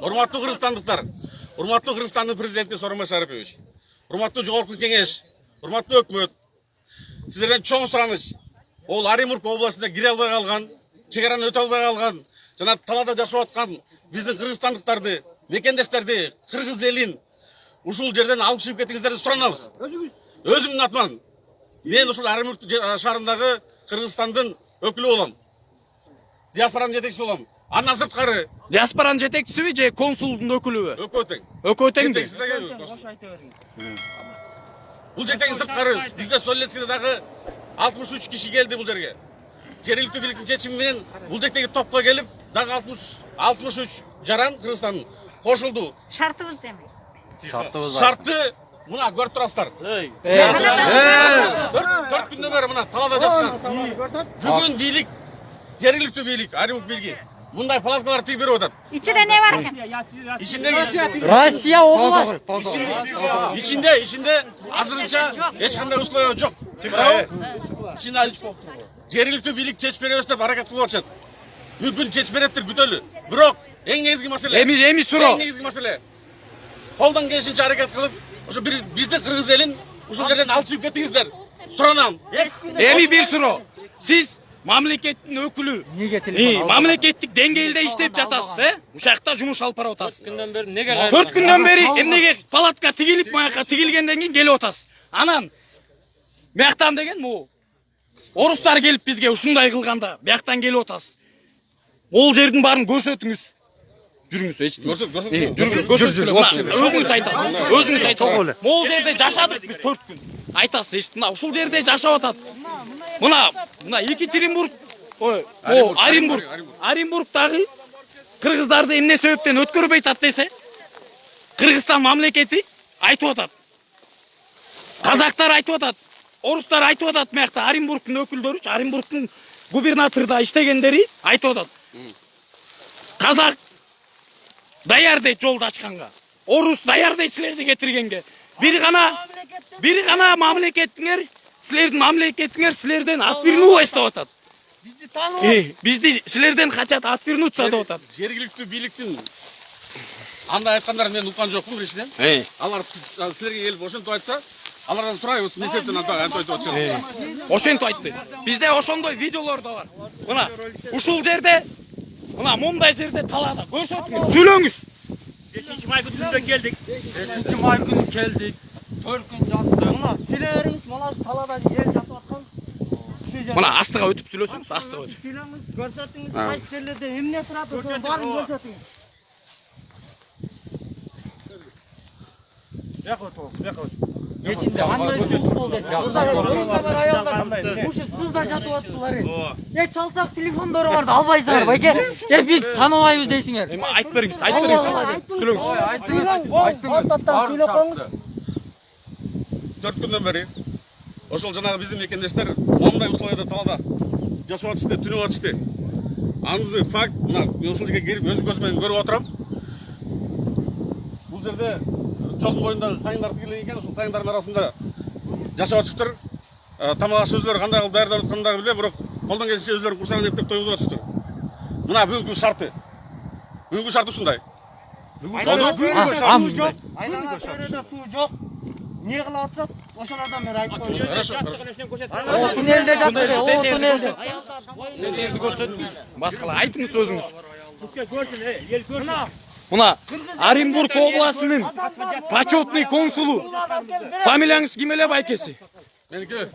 Урматтуу кыргызстандыктар, урматтуу Кыргызстандын президенти Сооронбай Шарипович, урматтуу жогорку кеңеш, урматтуу өкмөт, сиздерден чоң сураныч. Ол Оренбург областында кире албай калган, чек араны өтө албай калган, жана талаада жашап аткан биздин кыргызстандыктарды, мекендештерди, кыргыз элин ушул жерден алып чыгып кетиңиздерди суранабыз. Өзүмдүн атыман мен ушул Оренбург шаарындагы Кыргызстандын өкүлү болом. Диаспоранын жетекчиси болом. Андан сырткары Диаспоранын жетекчисиби же консулдун өкүлүбү? Өкөө тең. Өкөө теңби? Бул жетең сырткары бизде Солецкийде дагы 63 киши келди бул жерге. Жергиликтүү бийликтин чечими менен бул жектеги топко келип, дагы 63 жаран Кыргызстандын кошулду. Шартыбыз демек. Шарты мына көрүп турасыздар. 4 күндөн бери мына талаада жашкан. Бүгүн бийлик, жергиликтүү бийлик, Оренбург бийлиги мындай палаткалар тигип берип атат. İçinde ne var ekan? Россия область. İçinde azırınca hiç kандай условия жоқ. İçinde жергиликтүү бийлик чечип беребиз деп аракет кылып атышат. Мүмкүн чечип береттир күтөлү. Бирок эң негизги маселе. Эми суроо. Эң негизги маселе. Колдон келишинче аракет кылып, ошо биздин кыргыз элин ушул жерден алып чыгып кетиңиздер. Суранам. Эми бир суроо. Сиз мамлекеттин өкүлү. Мамлекеттик деңгээлде иштеп жатасыз, Ушакта жумуш алып барып атасыз. 4 күндөн бери эмнеге палатка тигилип, маяка тигилгенден кийин келип атасыз. Анан бияктан деген могу орустар келип бизге ушундай кылганда бияктан келип атасыз. Ол жердин баарын көрсөтүңүз. Жүрүңүз, өзүңүз айтасыз. Өзүңүз айтасыз. Могул жерде жашадык биз 4 күн. Айтасыз, эчтин, мына ушул жерде жашап атат. Мына Екатеринбург, Оренбургдагы кыргыздарды эмне себептен өткөрбөй атат десе, Кыргызстан мамлекети айтып атат. Казактар айтып атат, орустар айтып атат, мыякта Оренбургдун өкүлдөрү, Оренбургдун губернаторда иштегендери айтып атат. Казак даяр дейт жолду ачканга. Орус даяр дейт силерди кетиргенге. Бир гана мамлекетиңер, силердин мамлекетиңер силерден отвернув деп атат. Бизди силерден качат, отвернуться деп атат. Жергиликтүү бийликтин андай айткандарын мен уккан жокмун биринчиден. Алар силерге келип ошентип айтса, алардан сурайбыз, эмне себептен антип атышат. Ошентип айтты. Бизде ошондой видеолор да бар. Мына ушул жерде, мына мындай жерде талаада көрсөтүңүз, сүйлөңүз. 5 май күнүндө келдик. 5 май күнү келдик. 4 күн жаттык. Мына силерибиз мына талаада ел жатып аткан. Мына астыга өтүп сүйлөсөңүз, астыга өтүп. Көрсөтүңүз, кайсы жерлерде эмне турат, ошо баарын көрсөтүңүз. Ешінде андай суық болды. Сыздар бар аялдар. Уши сыздар жатып аттылар. Чалсак телефондору барды албайсыңар, байке. Биз тааныбайбыз дейсиңер. Эми айтып бериңиз, Сүйлөңүз. Сүйлөп коюңуз. 4 күндөн бери ошол жанагы биздин мекендештер мындай условияда талаада жашап атышты, түнөп атышты. Аңызы факт, мына мен ошол жерге келип өзүм көзүм менен көрүп отурам. Бул жерде жолдун боюндагы кайыңдар тигилген экен, ошол кайыңдардын арасында жашап атышыптыр. Тамак аш өзлөрү кандай кылып даярдап аткандарын билбейм, бирок колдон келишинче өзлөрүнүн курсагын эптеп тойгузуп атышыптыр. Мына бүгүнкү шарты. Бүгүнкү шарты ушундай. Айлана суу жок. Не кылып атышат? Ошолордон бери айтып коюңуз. Хорошо. Туннелде жатты, туннелде. Башкалар айтыңыз өзүңүз. Мына Оренбург областынын почетный консулу. Фамилияңыз ким эле байкеси? Меники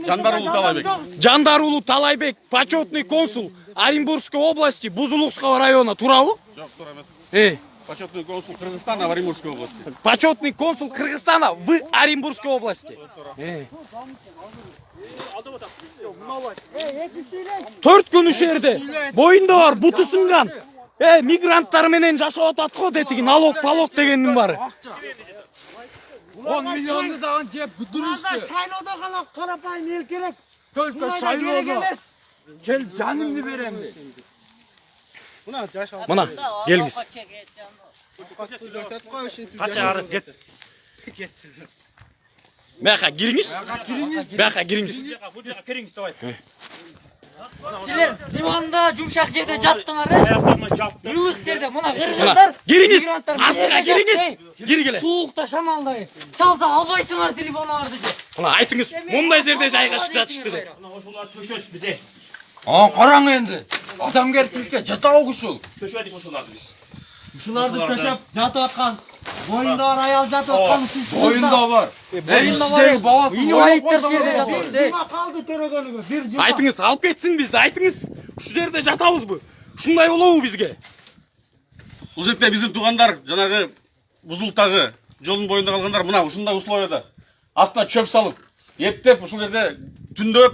Жандарулуу Талайбек. Жандарулуу Талайбек, почетный консул Оренбургской области, Бузулукского района, туурабы? Жок, туура эмес. Почетный консул Кыргызстана в Оренбургской области. Почетный консул Кыргызстана в Оренбургской области. 4 күн ушул жерде боюнда бар, буту сынган. Мигранттар менен жашап атат го детиги, налог дегендин баары. 10 миллионду дагы жеп бүтүрүштү. Шайлоодо гана карапайым эл керек. Только шайлоодо. Кел жанымды берем дейт. Мына келиңиз. Кача арып кет. Бияка кириңиз. Бияка кириңиз. Бул жака кириңиз деп айт. Силер диванда жумшак жерде жаттыңар, Ayaklarına çarptı. ылык жерде. Мына кыргыздар Кириңиз. мигранттар Астыга кириңиз. Киргиле. Суукта шамалдай. Чалса албайсыңар телефоңарды же. Мына айтыңыз, мындай жерде жайгашып жатышты деп. Oşullar köşet bize. Караң энди. Адамгерчиликке жатабы ушул. Köşedik oşullar biz. Ушуларды төшөп жатып аткан, боюнда бар аял жатып аткан ушул Боюнда бар. Иштеги баласы. Инвалидтер жерде жатат. Жума калды төрөгөнүгө, бир жума. Айтыңыз, алып кетсин бизди, айтыңыз. Ушу жерде жатабызбы? Ушундай болобу бизге? Бул жерде биздин туугандар жанагы бузулуктагы жолдун боюнда калгандар мына ушундай условияда астына чөп салып, эптеп ушул жерде түндөп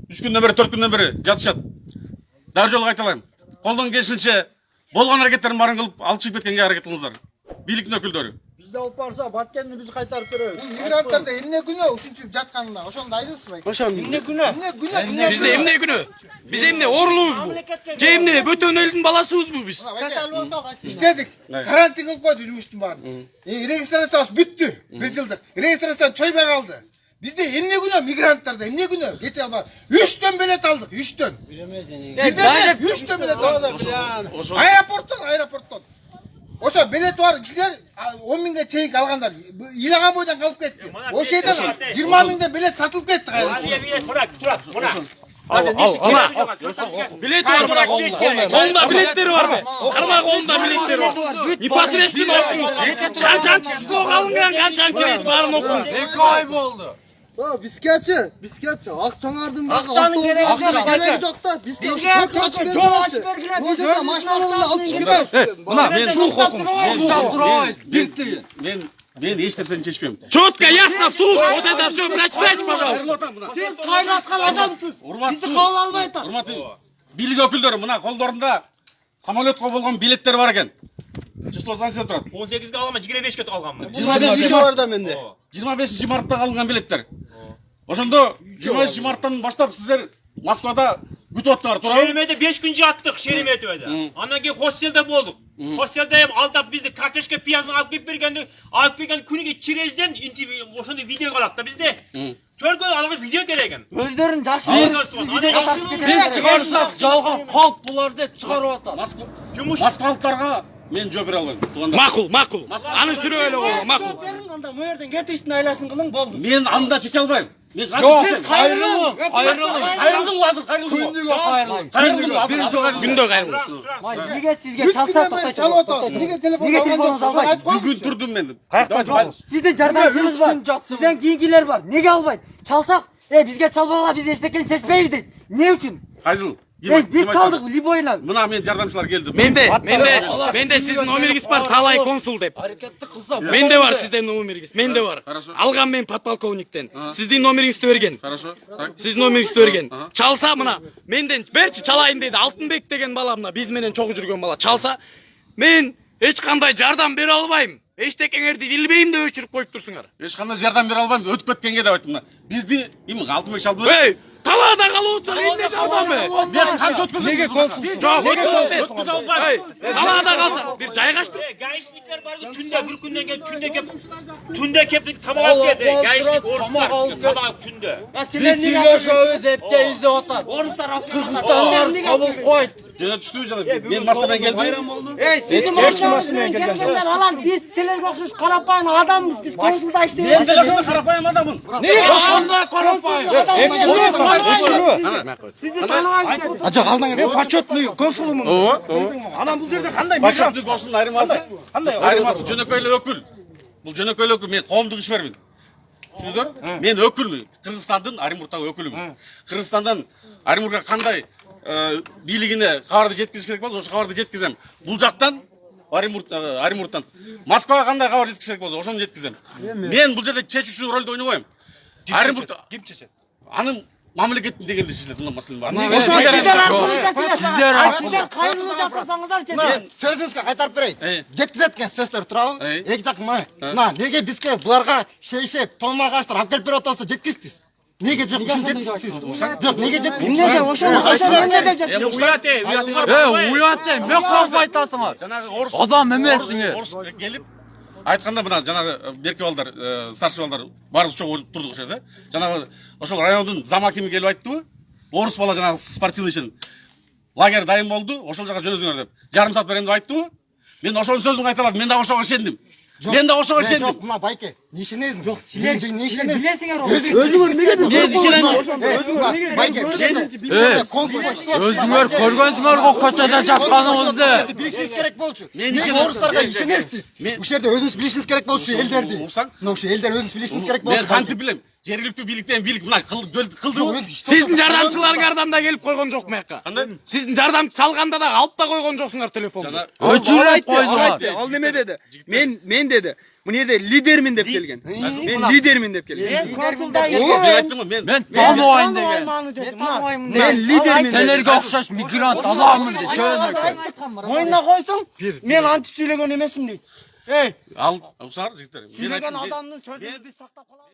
3 күндөн бери 4 күндөн бери жатышат. Дагы жолу кайталайм. Колдон келишинче болгон аракеттерин баарын кылып алып чыгып кеткенге аракет кылыңыздар. Бийликтин өкүлдөрү. Бизде алып барса, баткенди биз кайтарып беребиз. Бул мигранттарда эмне күнөө ушунчалык жатканына ошондо айдыңызбы? Эмне күнөө? Эмне күнөө? Бизде эмне күнөө? Биз эмне оорулуубузбу? Же эмне бөтөн элдин баласыбызбы биз? Касал болсок иштедик. Карантин кылып койду жумуштун баарын. Регистрациябыз бүттү. 1 жылдык. Регистрация чойбой калды. Бизде эмне күнөө мигранттарда? Эмне күнөө? Кете албай. 3төн билет алдык, 3төн. Бирден 3төн билет алдык. Аэропорттон. Ошо билет бар кишилер 10 миңге чейин алгандар. Ыйлаган бойдон калып кетти. Ошол жерден 20 миңден билет сатылып кетти кайра. Aliye bilet bırak, durak, bırak. Билети бар бирок колунда билеттери барбы? Карма колунда билеттери бар. Непосредственно окуңуз. Канчанчы слог алынган, канчанчы рейс баарын окуңуз. 2 ай болду. Бизгечи, акчаңардын дагы кереги жок да. Бизге жол ачып бергиле. Бул жерде машиналарды алып чыгып кетебиз. Мына мен слух окуңуз. Сурабайт. Бир тиги. Мен эч нерсени чечпейм. Четко, ясно, вслух. Вот это все прочитайте, пожалуйста. Сиз кайраткан адамсыз. Бизди кабыл албай атат. Урматтуу бийлик өкүлдөрү мына колдорунда самолетко болгон билеттер бар экен. Число занча турат. 18'de alama, 25'e alganmı? 25 бар да менде. 25 мартта алынган билеттер. Ошондо 25 марттан баштап сиздер Москвада күтүп аттыңар, туурабы? Şerimede 5 gün yattık Şerimede'de. Ondan keyin hostelde bulduk. Hostelde hem aldap bizde karteşke piyazını alıp gidip bergen günüge çirezden oşonda video kalatdı bizde. Törgön alıp video gereken. Өздөрүн жакшы Biz çıkarsak жалган калп булар деп чыгарып атат. Москвалыктарга мен жооп бере албайм, туугандар. Макул. Аны сүрөп эле койгон, макул. Анда мөрдөн кетиштин айласын кылың болду. Мен анда чече албайм. Мен Жок, сиз кайрылың. кайрылдым азыр, Күндүгө кайрылың. Кайрылдым азыр. Күндө кайрылыңыз. Неге сизге чалса токтой Çalып атат. Неге телефон Неге алган телефонуңузду жоксуң? албайт? Айтып коюңуз. Бүгүн турдум мен. Сиздин жардамчыңыз бар. Сизден кийинкилер бар. Неге албайт? Чалсак, бизге чалбагыла биз эчтекени чечпейбиз дейт. Эмне үчүн? Кайсыл? Биз чалдык Либойлан. Мына мен жардамчылар келди. Менде сиздин номериңиз бар, Талай консул деп. Аракетти кылса. Менде бар сиздин номериңиз, менде бар. Алган мен подполковниктен. Сиздин номериңизди берген. Хорошо. Так. Сиздин номериңизди берген. Чалса мына менден берчи чалайын деди. Алтынбек деген бала мына биз менен чогуу жүргөн бала. Чалса мен эч кандай жардам бере албайм. Эчтекеңерди билбейм деп өчүрүп коюп турсуңар. Эч кандай жардам бере албайм. Өтүп кеткенге деп айттым. Бизди Алтынбек чалып. Эй, талаада калып отсак эмне жардамы? Мен кант өткөзөм. Неге консул? Жок, өткөзөм. Талаада калса бир жайгаштыр. Gayişlikler vardı tünde bir günden gelip tünde keplik tamam geldi. Gayişlik oruslar tamam tünde. Biz сүйлөшөбүз эптей издеп атат. Кыргызстандар кабыл койт. Жана түштүбү жана мен машинадан келдим. Сиздин машинадан келгендер алан биз силерге окшош карапайым адамбыз. Биз консулда иштейбиз. Мен ошондой карапайым адаммын. Кандай карапайым? Сизди тааныбайбыз. Мен почетный консулмун. Анан бул жерде кандай мигрант консулдун айырмасы? Айырмасы жөнөкөй эле өкүл. Бул жөнөкөй эле өкүл. Мен коомдук ишмермин. Түшүндүңөр? Мен өкүлмүн. Кыргызстандын Оренбургдагы өкүлүмүн. Кыргызстандан Оренбургга кандай бийлигине кабарды жеткизиш керек болсо, ошо кабарды жеткизем. Бул жактан Оренбургтан Москвага кандай кабар жеткизиш керек болсо, ошону жеткизем. Мен бул жерде чечүүчү ролду ойнобойм. Оренбургда ким чечет? Анын мамлекеттин дегенде чечет, мына маселе бар. Сиздер аркылуу сиздер кайрылуу жасасаңыздарчы. Мен сөзүңүзгө кайтарып берейин. Жеткизет экен сөздөр туурабы? Эй. Эки жак мына неге бизге буларга шейшеп, томагачтар алып келип берип атасыздар, жеткиздиңиз. Неге жок ушун жеткиздиңиз? Жок, неге жеткиздиңиз? Эмне жок, ошо эмне деп жеткиздиңиз? Уят Мен калп айтасыңар. Жанагы орус Адам эмесиңер. орус келип айтканда мына жанагы берки балдар, старший балдар баарыбыз чогуу турдук ошол жерде. Жанагы ошол райондун зам акими келип айтты. орыс бала жаңағы спортивный үшін лагерь дайын болды, ошол жака жөнөзүңөр деп. Жарым саат берем деп айтты. Мен ошол сөзүн айта алам. Мен да ошого ишендим. Мен да ошого ишендим. Жоқ, мына байке. Не ишенесің? Жоқ, силер не ишенесің? билесиңер ол. Өзүңөр неге байке, Өзүңөр көргөнсүңөр го көчөдө жатканыңызды. Билишиңиз керек болчу. Мен Неге ишенем. орустарга ишенесиз? Ушул жерде өзүңүз билишиңиз керек болчу элдерди. Уксаң? Мына ушул элдер өзүңүз билишиңиз керек Мен болчу. кантип билем? Жергиликтүү бийликтен бийлик мына кылды. Сиздин жардамчыларыңардан да келип койгон жок маяка. Кандай? Сиздин жардамчы салганда да алып да койгон жоксуңар телефонду. Жана Өчүрөп койдуңар. Ал неме dedi? Men dedi. Bu yerde lidermin dep kelgen. Men lidermin dep kelgen. мен айттым мен Мен тааныбайм деген. Мен тааныбаймын. Мен лидермин. Сендерге окшош мигрант аламын деп жөнөкөй. Мойнуна койсуң, мен антип сүйлөгөн эмесмин дейт. ал уксаңар жигиттер. Сүйлөгөн адамдын сөзүн биз сактап калабыз.